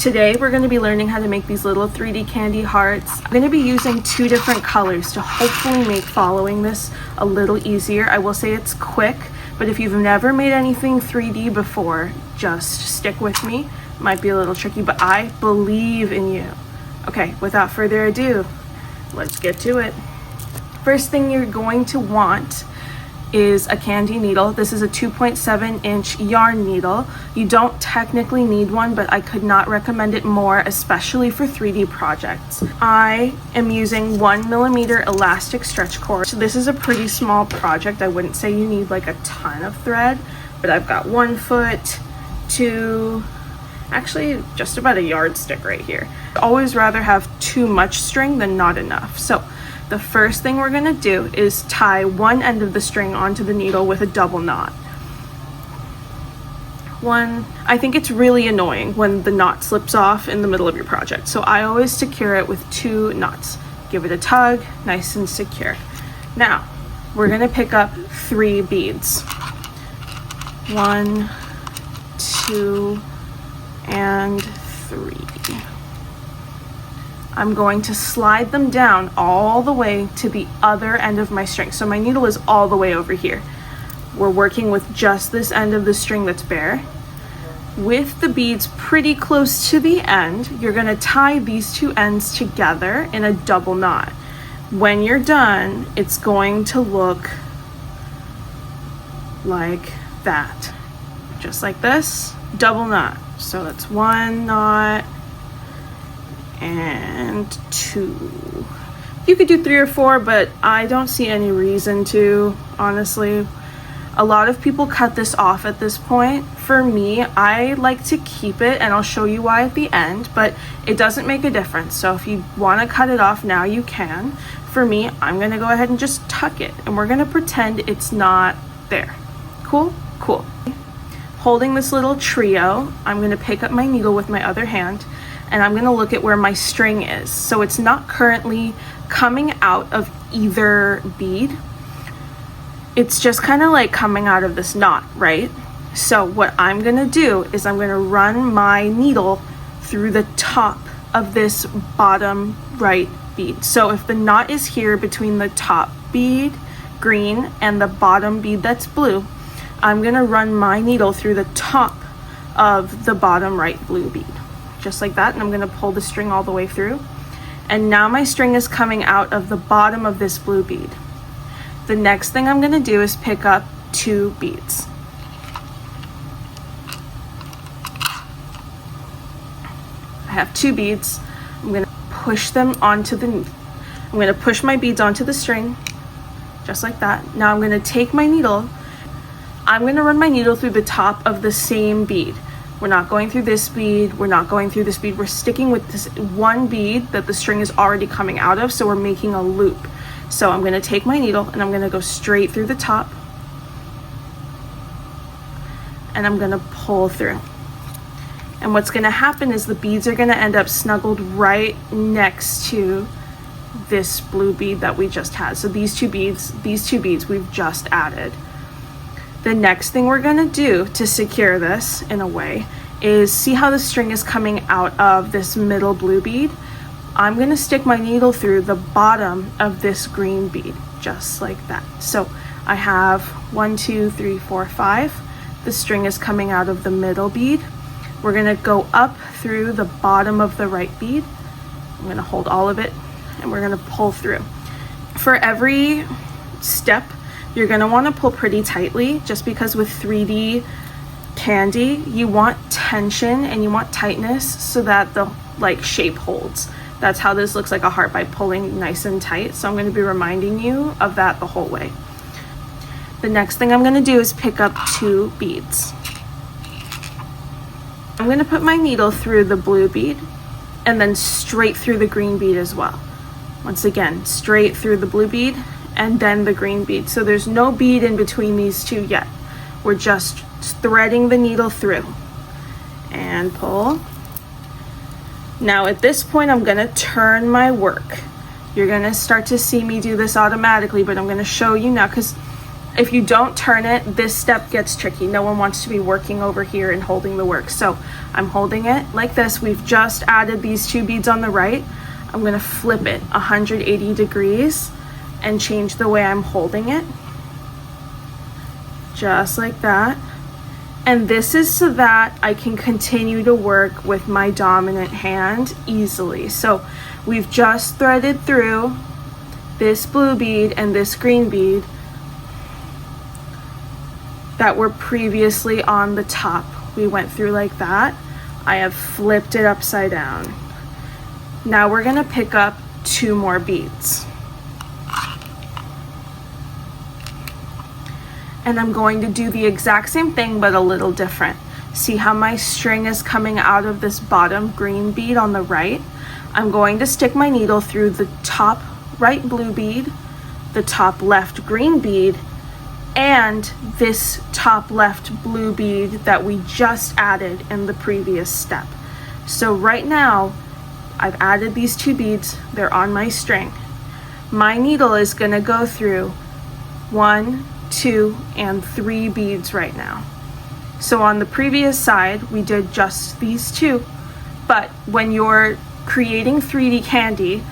Today we're going to be learning how to make these little 3D candy hearts. I'm going to be using 2 different colors to hopefully make following this a little easier. I will say it's quick, but if you've never made anything 3D before, just stick with me. It might be a little tricky, but I believe in you. Okay, without further ado, let's get to it. First thing you're going to want is a Kandi needle. This is a 2.7-inch yarn needle. You don't technically need one, but I could not recommend it more, especially for 3D projects. I am using 1mm elastic stretch cord. So this is a pretty small project. I wouldn't say you need like a ton of thread, but I've got 1 foot, 2, actually just about a yardstick right here. I'd always rather have too much string than not enough. So the first thing we're going to do is tie one end of the string onto the needle with a double knot. I think it's really annoying when the knot slips off in the middle of your project, so I always secure it with 2 knots. Give it a tug, nice and secure. Now we're going to pick up 3 beads. 1, 2, and 3. I'm going to slide them down all the way to the other end of my string. So my needle is all the way over here. We're working with just this end of the string that's bare. With the beads pretty close to the end, you're going to tie these 2 ends together in a double knot. When you're done, it's going to look like that. Just like this, double knot. So that's 1 knot and 2. You could do 3 or 4, but I don't see any reason to, honestly. A lot of people cut this off at this point. For me, I like to keep it, and I'll show you why at the end, but it doesn't make a difference. So if you want to cut it off now, you can. For me, I'm going to go ahead and just tuck it, and we're going to pretend it's not there. Cool? Cool. Holding this little trio, I'm going to pick up my needle with my other hand, and I'm going to look at where my string is. So it's not currently coming out of either bead. It's just kind of like coming out of this knot, right? So what I'm going to do is I'm going to run my needle through the top of this bottom right bead. So if the knot is here between the top bead, green, and the bottom bead that's blue, I'm going to run my needle through the top of the bottom right blue bead. Just like that, and I'm going to pull the string all the way through. And now my string is coming out of the bottom of this blue bead. The next thing I'm going to do is pick up 2 beads. I have 2 beads. I'm going to push them onto I'm going to push my beads onto the string, just like that. Now I'm going to take my needle. I'm going to run my needle through the top of the same bead. We're not going through this bead, we're not going through this bead, we're sticking with this 1 bead that the string is already coming out of, so we're making a loop. So I'm going to take my needle and I'm going to go straight through the top, and I'm going to pull through. And what's going to happen is the beads are going to end up snuggled right next to this blue bead that we just had. So these two beads we've just added. The next thing we're going to do to secure this in a way is, see how the string is coming out of this middle blue bead? I'm going to stick my needle through the bottom of this green bead, just like that. So I have 1, 2, 3, 4, 5. The string is coming out of the middle bead. We're going to go up through the bottom of the right bead. I'm going to hold all of it, and we're going to pull through. For every step, you're going to want to pull pretty tightly, just because with 3D candy, you want tension and you want tightness so that the shape holds. That's how this looks like a heart, by pulling nice and tight. So I'm going to be reminding you of that the whole way. The next thing I'm going to do is pick up 2 beads. I'm going to put my needle through the blue bead and then straight through the green bead as well. Once again, straight through the blue bead and then the green bead. So there's no bead in between these 2 yet. We're just threading the needle through. And pull. Now at this point, I'm going to turn my work. You're going to start to see me do this automatically, but I'm going to show you now, because If you don't turn it, this step gets tricky. No one wants to be working over here and holding the work. So I'm holding it like this. We've just added these 2 beads on the right. I'm gonna flip it 180 degrees and change the way I'm holding it. Just like that. And this is so that I can continue to work with my dominant hand easily. So we've just threaded through this blue bead and this green bead that were previously on the top. We went through like that. I have flipped it upside down. Now we're gonna pick up 2 more beads. And I'm going to do the exact same thing, but a little different. See how my string is coming out of this bottom green bead on the right? I'm going to stick my needle through the top right blue bead, the top left green bead, and this top left blue bead that we just added in the previous step. So right now, I've added these 2 beads, they're on my string. My needle is gonna go through 1, 2, and 3 beads right now. So on the previous side, we did just these 2, but when you're creating 3D Kandi,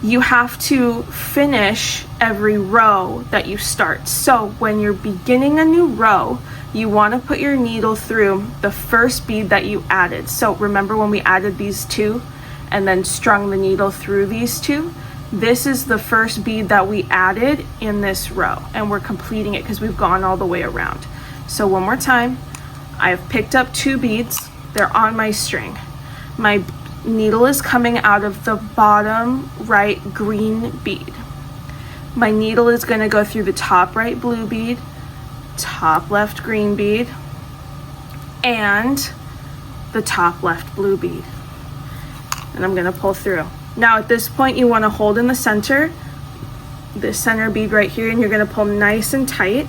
you have to finish every row that you start. So when you're beginning a new row, you want to put your needle through the first bead that you added. So remember when we added these 2 and then strung the needle through these 2? This is the first bead that we added in this row, and we're completing it because we've gone all the way around. So one more time, I've picked up 2 beads, they're on my string. My needle is coming out of the bottom right green bead. My needle is going to go through the top right blue bead, top left green bead, and the top left blue bead. And I'm going to pull through. Now at this point you want to hold in the center, this center bead right here, and you're going to pull nice and tight.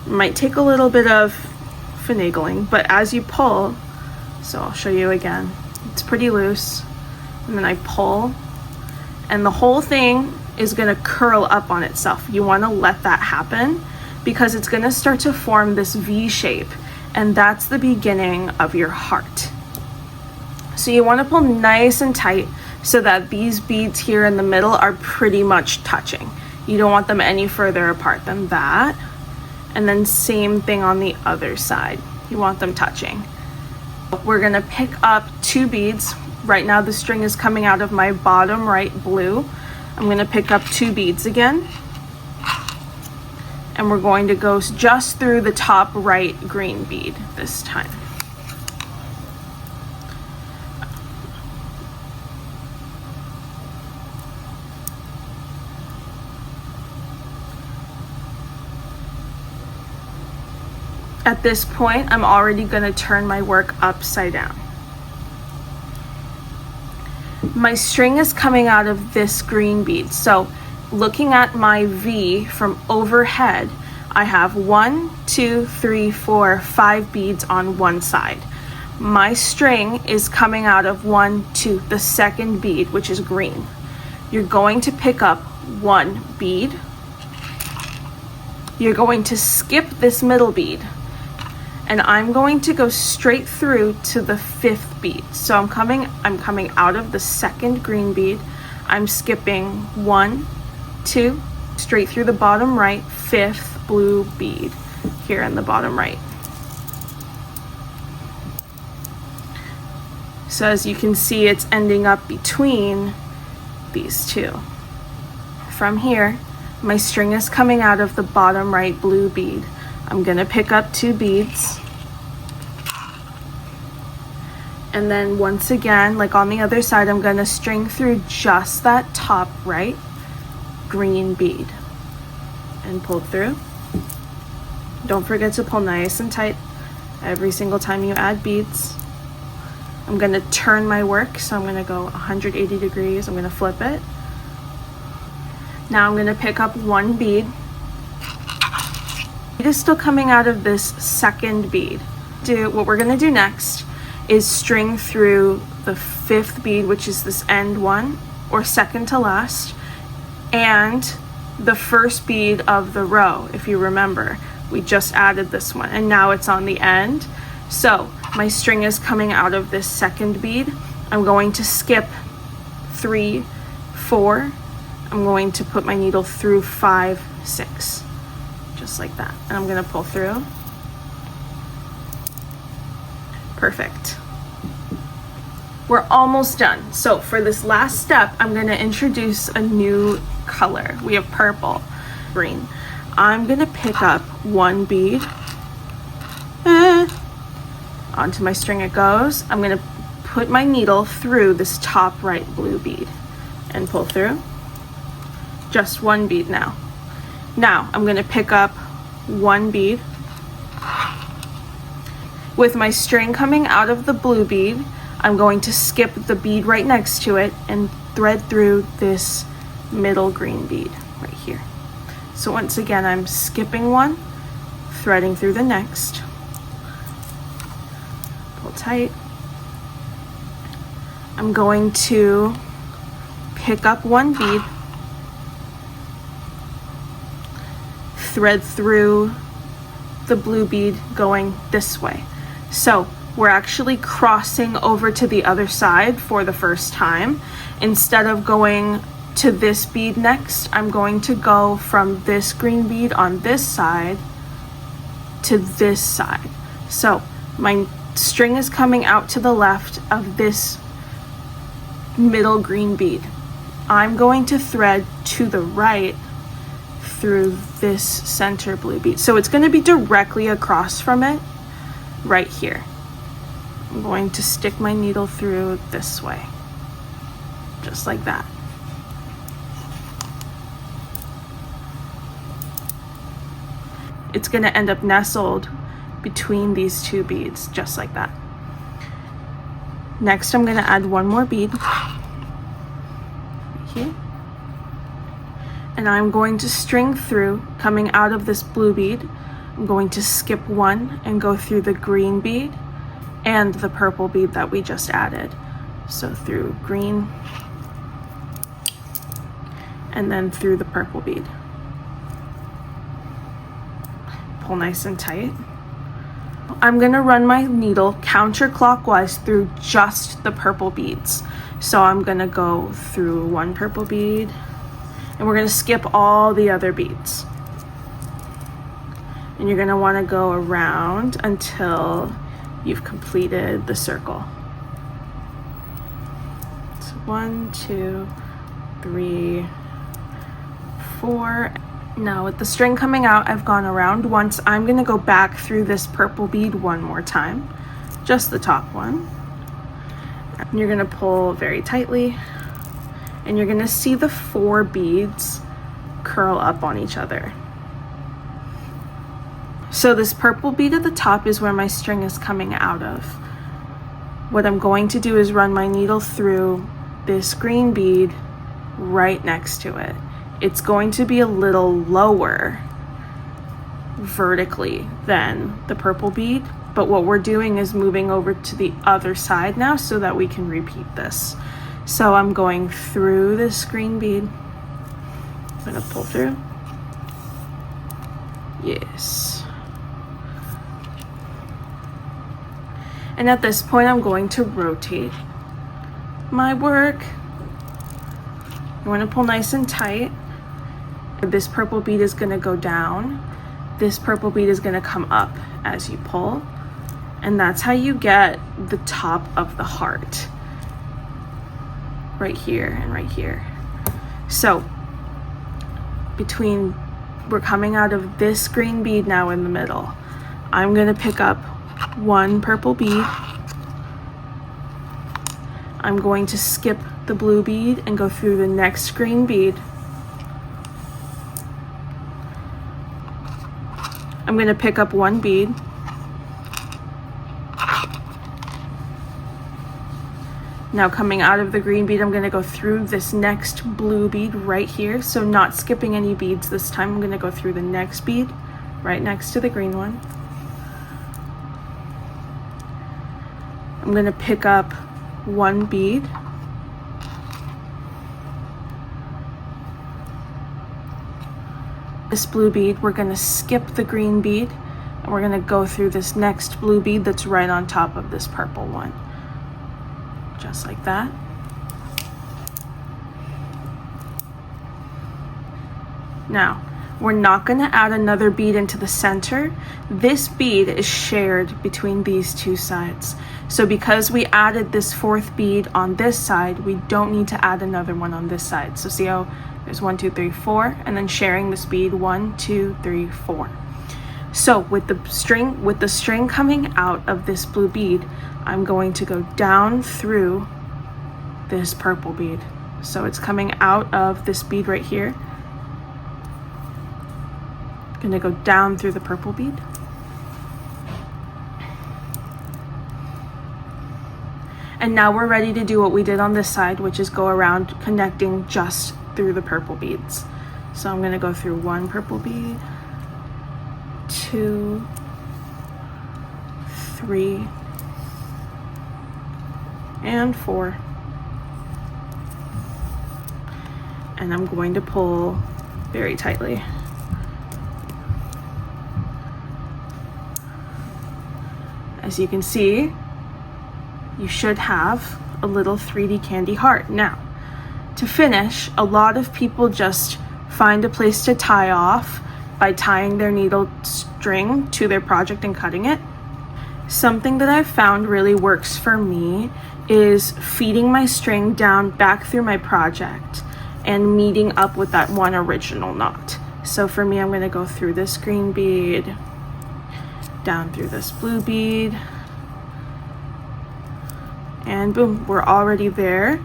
It might take a little bit of finagling, but as you pull, so I'll show you again. It's pretty loose, and then I pull, and the whole thing is going to curl up on itself. You want to let that happen because it's going to start to form this V shape, and that's the beginning of your heart. So you want to pull nice and tight so that these beads here in the middle are pretty much touching. You don't want them any further apart than that. And then same thing on the other side. You want them touching. We're gonna pick up 2 beads. Right now the string is coming out of my bottom right blue. I'm gonna pick up 2 beads again. And we're going to go just through the top right green bead this time. At this point, I'm already going to turn my work upside down. My string is coming out of this green bead. So looking at my V from overhead, I have 1, 2, 3, 4, 5 beads on one side. My string is coming out of 1, 2, the second bead, which is green. You're going to pick up 1 bead. You're going to skip this middle bead. And I'm going to go straight through to the 5th bead. So I'm coming out of the second green bead. I'm skipping 1, 2, straight through the bottom right, 5th blue bead here in the bottom right. So as you can see, it's ending up between these 2. From here, my string is coming out of the bottom right blue bead. I'm gonna pick up 2 beads. And then once again, like on the other side, I'm gonna string through just that top right green bead and pull through. Don't forget to pull nice and tight every single time you add beads. I'm gonna turn my work, so I'm gonna go 180 degrees. I'm gonna flip it. Now I'm gonna pick up 1 bead. It is still coming out of this second bead. What we're gonna do next is string through the 5th bead, which is this end one, or second to last, and the first bead of the row. If you remember, we just added this one and now it's on the end. So my string is coming out of this second bead. I'm going to skip 3, 4. I'm going to put my needle through 5, 6, just like that. And I'm going to pull through. Perfect. We're almost done. So for this last step, I'm going to introduce a new color. We have purple, green. I'm going to pick up 1 bead. Onto my string it goes. I'm going to put my needle through this top right blue bead and pull through. Just 1 bead now. Now I'm going to pick up 1 bead. With my string coming out of the blue bead, I'm going to skip the bead right next to it and thread through this middle green bead right here. So once again, I'm skipping 1, threading through the next. Pull tight. I'm going to pick up 1 bead, thread through the blue bead going this way. So we're actually crossing over to the other side for the first time. Instead of going to this bead next, I'm going to go from this green bead on this side to this side. So my string is coming out to the left of this middle green bead. I'm going to thread to the right through this center blue bead. So it's going to be directly across from it right here. I'm going to stick my needle through this way, just like that. It's going to end up nestled between these 2 beads, just like that. Next, I'm going to add 1 more bead here. And I'm going to string through, coming out of this blue bead. I'm going to skip 1 and go through the green bead and the purple bead that we just added. So through green and then through the purple bead. Pull nice and tight. I'm going to run my needle counterclockwise through just the purple beads. So I'm going to go through 1 purple bead and we're going to skip all the other beads. And you're going to want to go around until you've completed the circle. So 1, 2, 3, 4. Now with the string coming out, I've gone around once. I'm going to go back through this purple bead 1 more time, just the top one. And you're going to pull very tightly and you're going to see the 4 beads curl up on each other. So this purple bead at the top is where my string is coming out of. What I'm going to do is run my needle through this green bead right next to it. It's going to be a little lower vertically than the purple bead, but what we're doing is moving over to the other side now so that we can repeat this. So I'm going through this green bead. I'm going to pull through. Yes. And at this point, I'm going to rotate my work. You want to pull nice and tight. This purple bead is going to go down. This purple bead is going to come up as you pull. And that's how you get the top of the heart. Right here and right here. So we're coming out of this green bead now in the middle. I'm going to pick up 1 purple bead. I'm going to skip the blue bead and go through the next green bead. I'm going to pick up 1 bead. Now coming out of the green bead, I'm going to go through this next blue bead right here. So not skipping any beads this time. I'm going to go through the next bead right next to the green one. I'm going to pick up 1 bead. this blue bead, we're gonna skip the green bead and we're gonna go through this next blue bead that's right on top of this purple one. Just like that. Now, we're not gonna add another bead into the center. This bead is shared between these two sides. So because we added this fourth bead on this side, we don't need to add another one on this side. So see how there's 1, 2, 3, 4, and then sharing this bead 1, 2, 3, 4. So with the string coming out of this blue bead, I'm going to go down through this purple bead. So it's coming out of this bead right here. Gonna go down through the purple bead. And now we're ready to do what we did on this side, which is go around connecting just through the purple beads. So I'm gonna go through 1 purple bead, 2, 3, and 4. And I'm going to pull very tightly. As you can see, you should have a little 3D Kandi heart. Now, to finish, a lot of people just find a place to tie off by tying their needle string to their project and cutting it. Something that I've found really works for me is feeding my string down back through my project and meeting up with that one original knot. So for me, I'm going to go through this green bead, down through this blue bead, and boom, we're already there.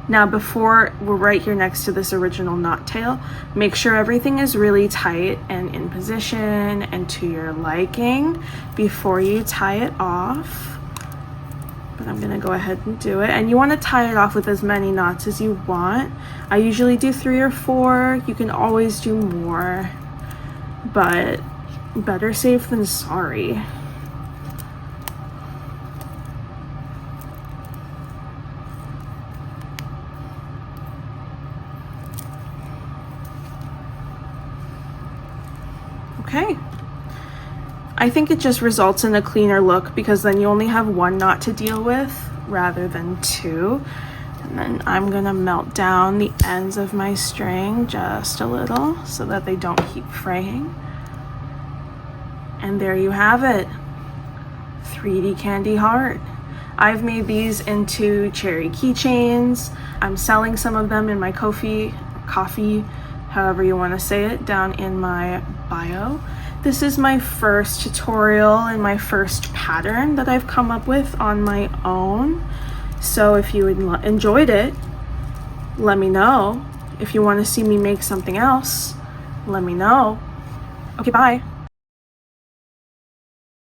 Now before we're right here next to this original knot tail, make sure everything is really tight and in position and to your liking before you tie it off. But I'm gonna go ahead and do it. And you wanna tie it off with as many knots as you want. I usually do 3 or 4. You can always do more, but better safe than sorry. Okay. I think it just results in a cleaner look because then you only have 1 knot to deal with rather than 2. And then I'm gonna melt down the ends of my string just a little so that they don't keep fraying. And there you have it, 3D Kandi heart. I've made these into cherry keychains. I'm selling some of them in my coffee, however you want to say it, down in my bio. This is my first tutorial and my first pattern that I've come up with on my own. So if you enjoyed it, let me know. If you want to see me make something else, let me know. Okay, bye.